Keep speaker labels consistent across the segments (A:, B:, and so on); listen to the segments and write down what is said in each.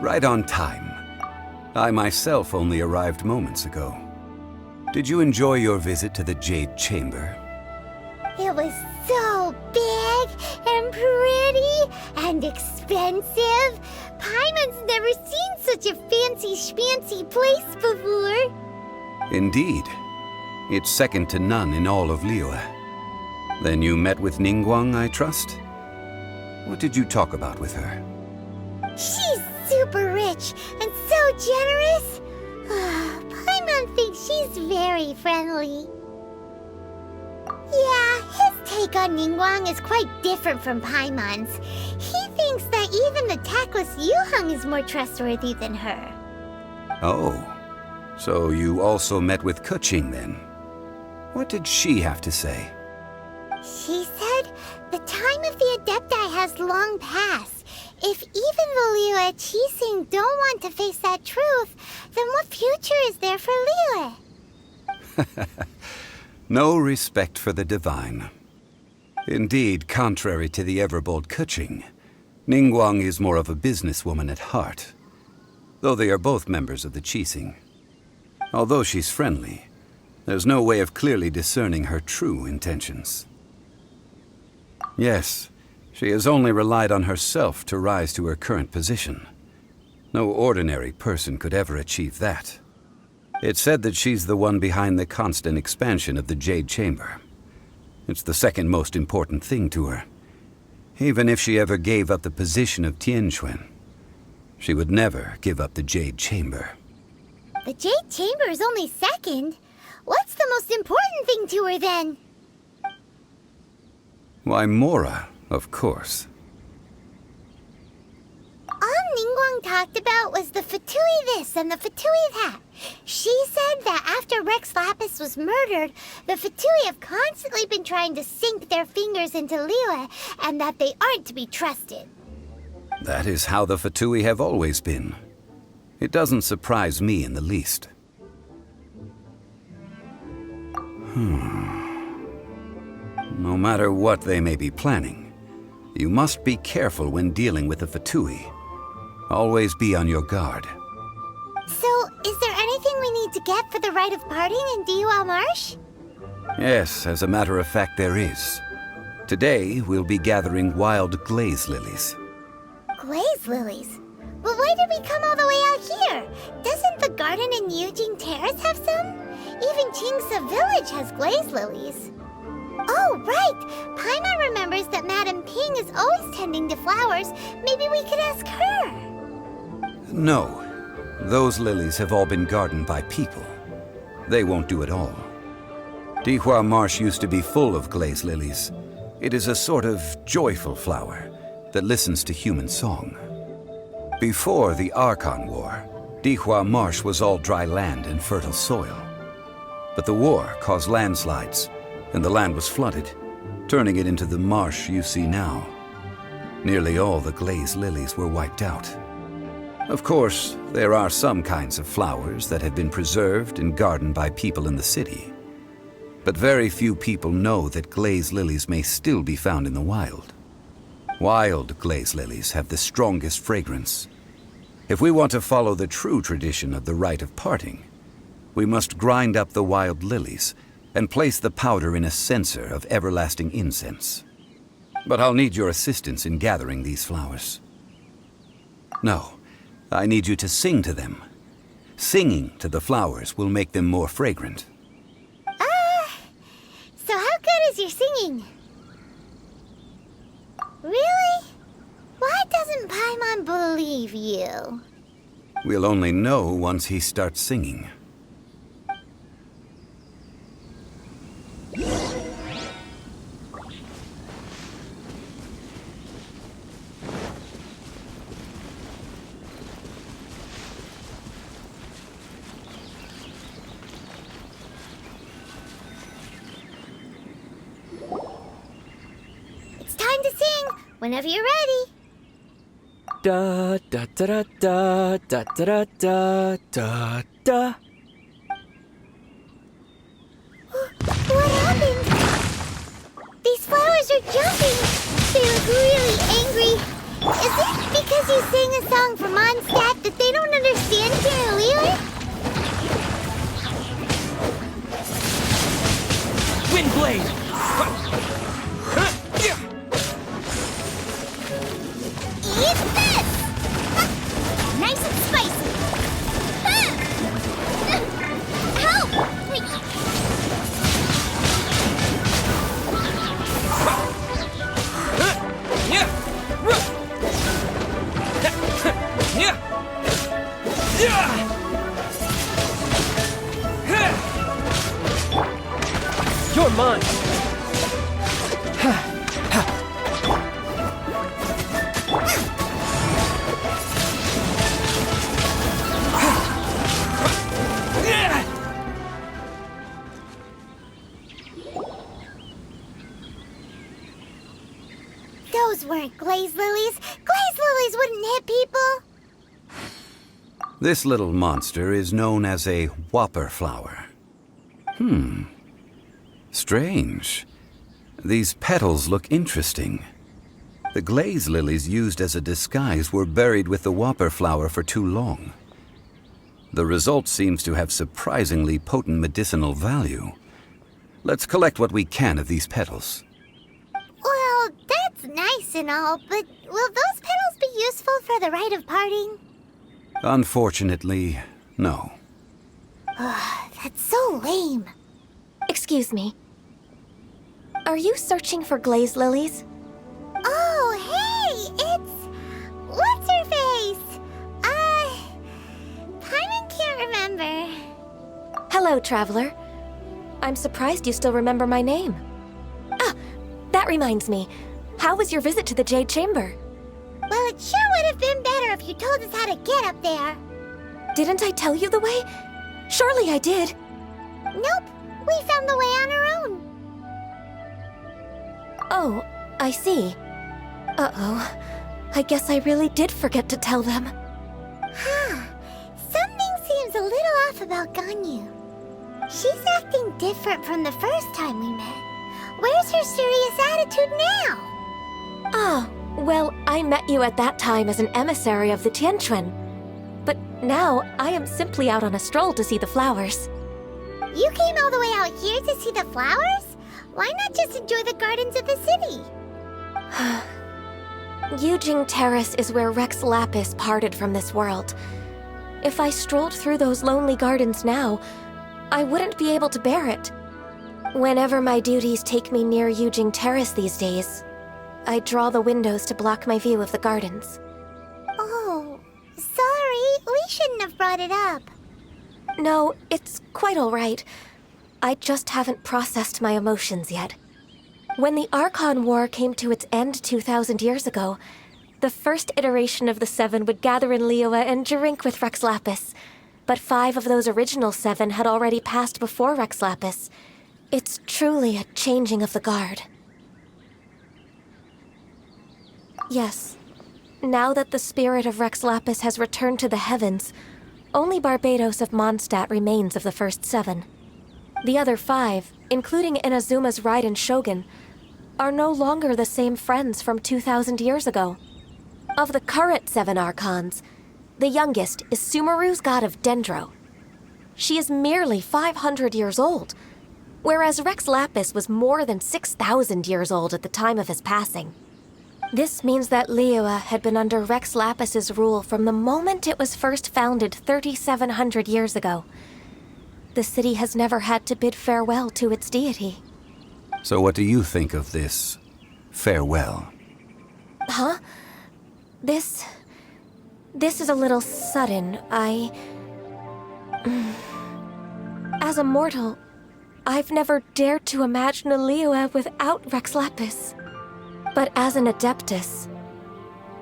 A: right on time. I myself only arrived moments ago. Did you enjoy your visit to the Jade Chamber?
B: It was so big and pretty and expensive. Paimon's never seen such a fancy schmancy place before.
A: Indeed. It's second to none in all of Liyue. Then you met with Ningguang, I trust? What did you talk about with her?
B: She's super rich and so generous. Paimon thinks she's very friendly. Yeah, his take on Ningguang is quite different from Paimon's. He thinks that even the tactless Yuheng is more trustworthy than her.
A: Oh, so you also met with Keqing then? What did she have to say?
B: She said the time of the Adepti has long passed. If even the Liyue Qixing don't want to face that truth, then what future is there for Liyue?
A: No respect for the divine. Indeed, contrary to the ever-bold Keqing, Ningguang is more of a businesswoman at heart, though they are both members of the Qixing. Although she's friendly, there's no way of clearly discerning her true intentions. Yes, she has only relied on herself to rise to her current position. No ordinary person could ever achieve that. It's said that she's the one behind the constant expansion of the Jade Chamber. It's the second most important thing to her. Even if she ever gave up the position of Tianquan, she would never give up the Jade Chamber.
B: The Jade Chamber is only second. What's the most important thing to her then?
A: Why, Mora, of course.
B: All Ningguang talked about was the Fatui this and the Fatui that. She said that after Rex Lapis was murdered, the Fatui have constantly been trying to sink their fingers into Liyue, and that they aren't to be trusted.
A: That is how the Fatui have always been. It doesn't surprise me in the least. No matter what they may be planning, you must be careful when dealing with the Fatui. Always be on your guard.
B: So, is there anything we need to get for the rite of parting in Dihua Marsh?
A: Yes, as a matter of fact, there is. Today, we'll be gathering wild glaze lilies.
B: Glaze lilies? But why did we come all the way out here? Doesn't the garden in Yujing Terrace have some? Even Qingse Village has glaze lilies. Oh, right! Paimon remembers that Madame Ping is always tending to flowers. Maybe we could ask her.
A: No. Those lilies have all been gardened by people. They won't do it all. Dihua Marsh used to be full of glaze lilies. It is a sort of joyful flower that listens to human song. Before the Archon War, Dihua Marsh was all dry land and fertile soil. But the war caused landslides, and the land was flooded, turning it into the marsh you see now. Nearly all the glaze lilies were wiped out. Of course, there are some kinds of flowers that have been preserved and gardened by people in the city. But very few people know that glaze lilies may still be found in the wild. Wild glaze lilies have the strongest fragrance. If we want to follow the true tradition of the rite of parting, we must grind up the wild lilies and place the powder in a censer of everlasting incense. But I'll need your assistance in gathering these flowers. No, I need you to sing to them. Singing to the flowers will make them more fragrant.
B: So how good is your singing? Really? Why doesn't Paimon believe you?
A: We'll only know once he starts singing.
B: It's time to sing, whenever you're ready.
C: Da da da da da da da da da.
B: What happened? These flowers are jumping. They look really angry. Is it because you sing a song for Mondstadt that they don't understand here in Liyue?
C: Wind blade!
B: Eat this! Nice and spicy. Help!
C: You're mine!
B: Those weren't glaze lilies. Glaze lilies wouldn't hit people.
A: This little monster is known as a whopper flower. Strange. These petals look interesting. The glaze lilies used as a disguise were buried with the whopper flower for too long. The result seems to have surprisingly potent medicinal value. Let's collect what we can of these petals.
B: Well, that's nice and all, but will those petals be useful for the rite of parting?
A: Unfortunately, no.
B: That's so lame.
D: Excuse me. Are you searching for glaze lilies?
B: Oh, hey, it's... What's-her-face? Paimon can't remember.
D: Hello, traveler. I'm surprised you still remember my name. Ah, that reminds me. How was your visit to the Jade Chamber?
B: Well, it sure would have been better if you told us how to get up there.
D: Didn't I tell you the way? Surely I did.
B: Nope, we found the way on our own.
D: Oh, I see. Uh-oh. I guess I really did forget to tell them.
B: Something seems a little off about Ganyu. She's acting different from the first time we met. Where's her serious attitude now?
D: Ah, well, I met you at that time as an emissary of the Tianquan. But now, I am simply out on a stroll to see the flowers.
B: You came all the way out here to see the flowers? Why not just enjoy the gardens of the city?
D: Yujing Terrace is where Rex Lapis parted from this world. If I strolled through those lonely gardens now, I wouldn't be able to bear it. Whenever my duties take me near Yujing Terrace these days, I draw the windows to block my view of the gardens.
B: Oh, sorry, we shouldn't have brought it up.
D: No, it's quite all right. I just haven't processed my emotions yet. When the Archon War came to its end 2,000 years ago, the first iteration of the Seven would gather in Liyue and drink with Rex Lapis. But 5 of those original 7 had already passed before Rex Lapis. It's truly a changing of the guard. Yes, now that the spirit of Rex Lapis has returned to the heavens, only Barbados of Mondstadt remains of the first 7. The other 5, including Inazuma's Raiden Shogun, are no longer the same friends from 2,000 years ago. Of the current 7 Archons, the youngest is Sumeru's god of Dendro. She is merely 500 years old, whereas Rex Lapis was more than 6,000 years old at the time of his passing. This means that Liyue had been under Rex Lapis's rule from the moment it was first founded 3,700 years ago. The city has never had to bid farewell to its deity.
A: So what do you think of this farewell?
D: Huh? This is a little sudden. As a mortal, I've never dared to imagine a Liyue without Rex Lapis. But as an Adeptus,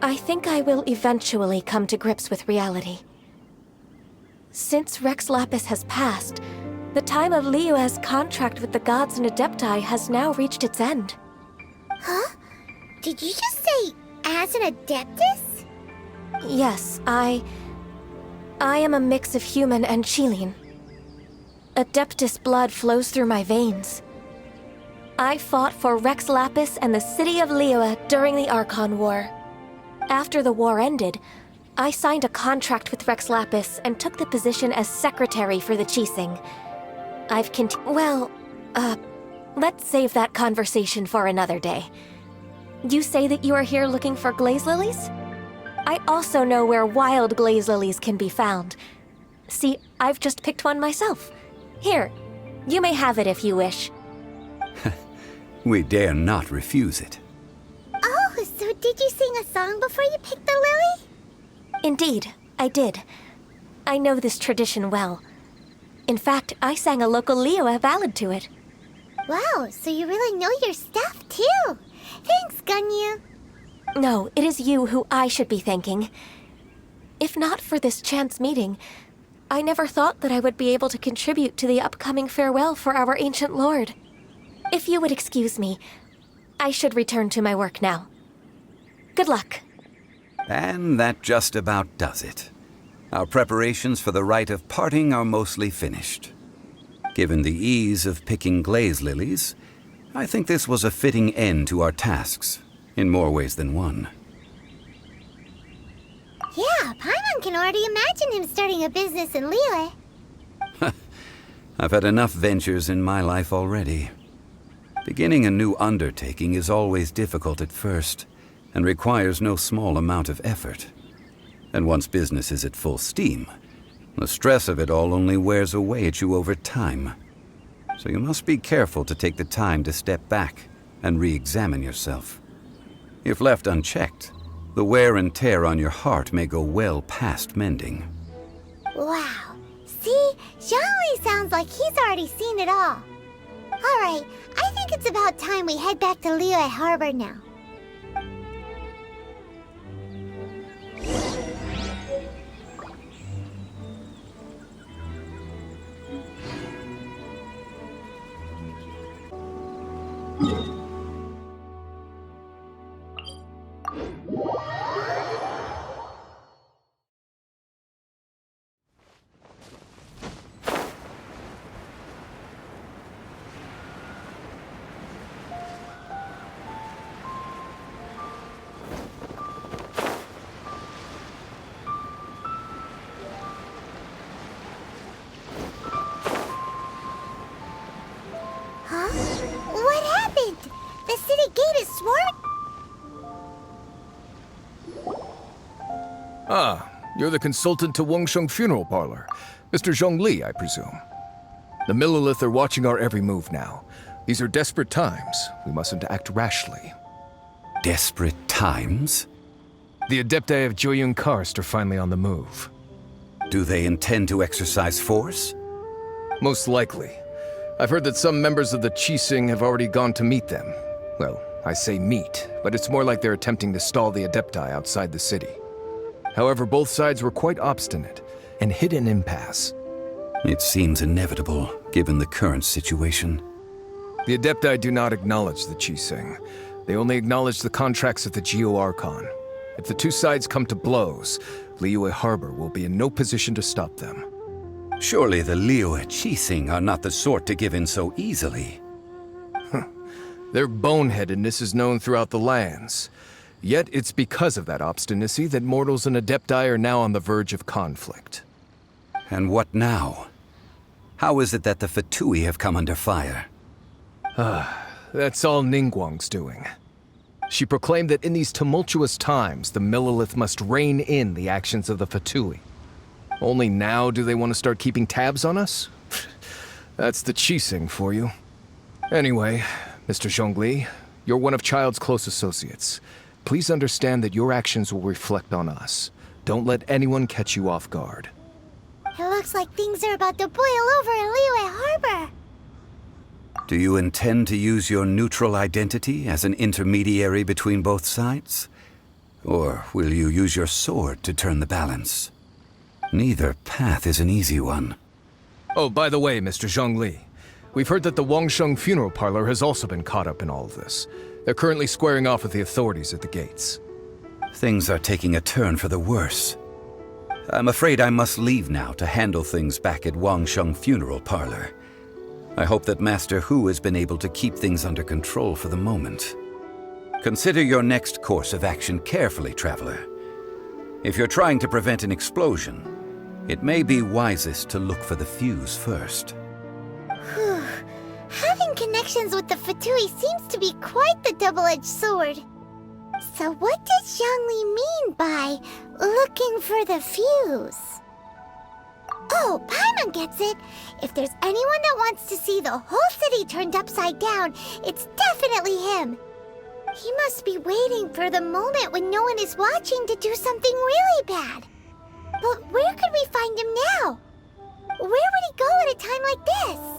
D: I think I will eventually come to grips with reality. Since Rex Lapis has passed, the time of Liyue's contract with the gods and Adepti has now reached its end.
B: Huh? Did you just say, as an Adeptus?
D: Yes, I am a mix of human and Chilean. Adeptus blood flows through my veins. I fought for Rex Lapis and the city of Liyue during the Archon War. After the war ended, I signed a contract with Rex Lapis and took the position as secretary for the Qixing. Let's save that conversation for another day. You say that you are here looking for glaze lilies? I also know where wild glaze lilies can be found. See, I've just picked one myself. Here, you may have it if you wish.
A: We dare not refuse it.
B: Oh, so did you sing a song before you picked the lily?
D: Indeed, I did. I know this tradition well. In fact, I sang a local Liyue ballad to it.
B: Wow, so you really know your stuff, too. Thanks, Gunyu.
D: No, it is you who I should be thanking. If not for this chance meeting, I never thought that I would be able to contribute to the upcoming farewell for our ancient lord. If you would excuse me, I should return to my work now. Good luck.
A: And that just about does it. Our preparations for the rite of parting are mostly finished. Given the ease of picking glaze lilies, I think this was a fitting end to our tasks, in more ways than one.
B: Yeah, Paimon can already imagine him starting a business in Liyue.
A: I've had enough ventures in my life already. Beginning a new undertaking is always difficult at first, and requires no small amount of effort. And once business is at full steam, the stress of it all only wears away at you over time. So you must be careful to take the time to step back and re-examine yourself. If left unchecked, the wear and tear on your heart may go well past mending.
B: Wow. See, Zhongli sounds like he's already seen it all. Alright, I think it's about time we head back to Liyue Harbor now. Huh? What happened? The city gate is swarmed?
E: Ah, you're the consultant to Wangsheng Funeral Parlor. Mr. Zhongli, I presume. The Millilith are watching our every move now. These are desperate times. We mustn't act rashly.
A: Desperate times?
E: The Adepti of Joyun Karst are finally on the move.
A: Do they intend to exercise force?
E: Most likely. I've heard that some members of the Qixing have already gone to meet them. Well, I say meet, but it's more like they're attempting to stall the Adepti outside the city. However, both sides were quite obstinate and hit an impasse.
A: It seems inevitable, given the current situation.
E: The Adepti do not acknowledge the Qixing. They only acknowledge the contracts of the Geo-Archon. If the two sides come to blows, Liyue Harbor will be in no position to stop them.
A: Surely the Liyue Qixing are not the sort to give in so easily.
E: Their boneheadedness is known throughout the lands. Yet it's because of that obstinacy that mortals and Adepti are now on the verge of conflict.
A: And what now? How is it that the Fatui have come under fire?
E: That's all Ningguang's doing. She proclaimed that in these tumultuous times, the Millilith must rein in the actions of the Fatui. Only now do they want to start keeping tabs on us? That's the Qixing for you. Anyway, Mr. Zhongli, you're one of Child's close associates. Please understand that your actions will reflect on us. Don't let anyone catch you off guard.
B: It looks like things are about to boil over in Liyue Harbor.
A: Do you intend to use your neutral identity as an intermediary between both sides? Or will you use your sword to turn the balance? Neither path is an easy one.
E: Oh, by the way, Mr. Zhongli, we've heard that the Wangsheng Funeral Parlor has also been caught up in all of this. They're currently squaring off with the authorities at the gates.
A: Things are taking a turn for the worse. I'm afraid I must leave now to handle things back at Wangsheng Funeral Parlor. I hope that Master Hu has been able to keep things under control for the moment. Consider your next course of action carefully, traveler. If you're trying to prevent an explosion, it may be wisest to look for the fuse first.
B: Whew. Having connections with the Fatui seems to be quite the double-edged sword. So what does Zhongli mean by looking for the fuse? Oh, Paimon gets it! If there's anyone that wants to see the whole city turned upside down, it's definitely him. He must be waiting for the moment when no one is watching to do something really bad. But where could we find him now? Where would he go at a time like this?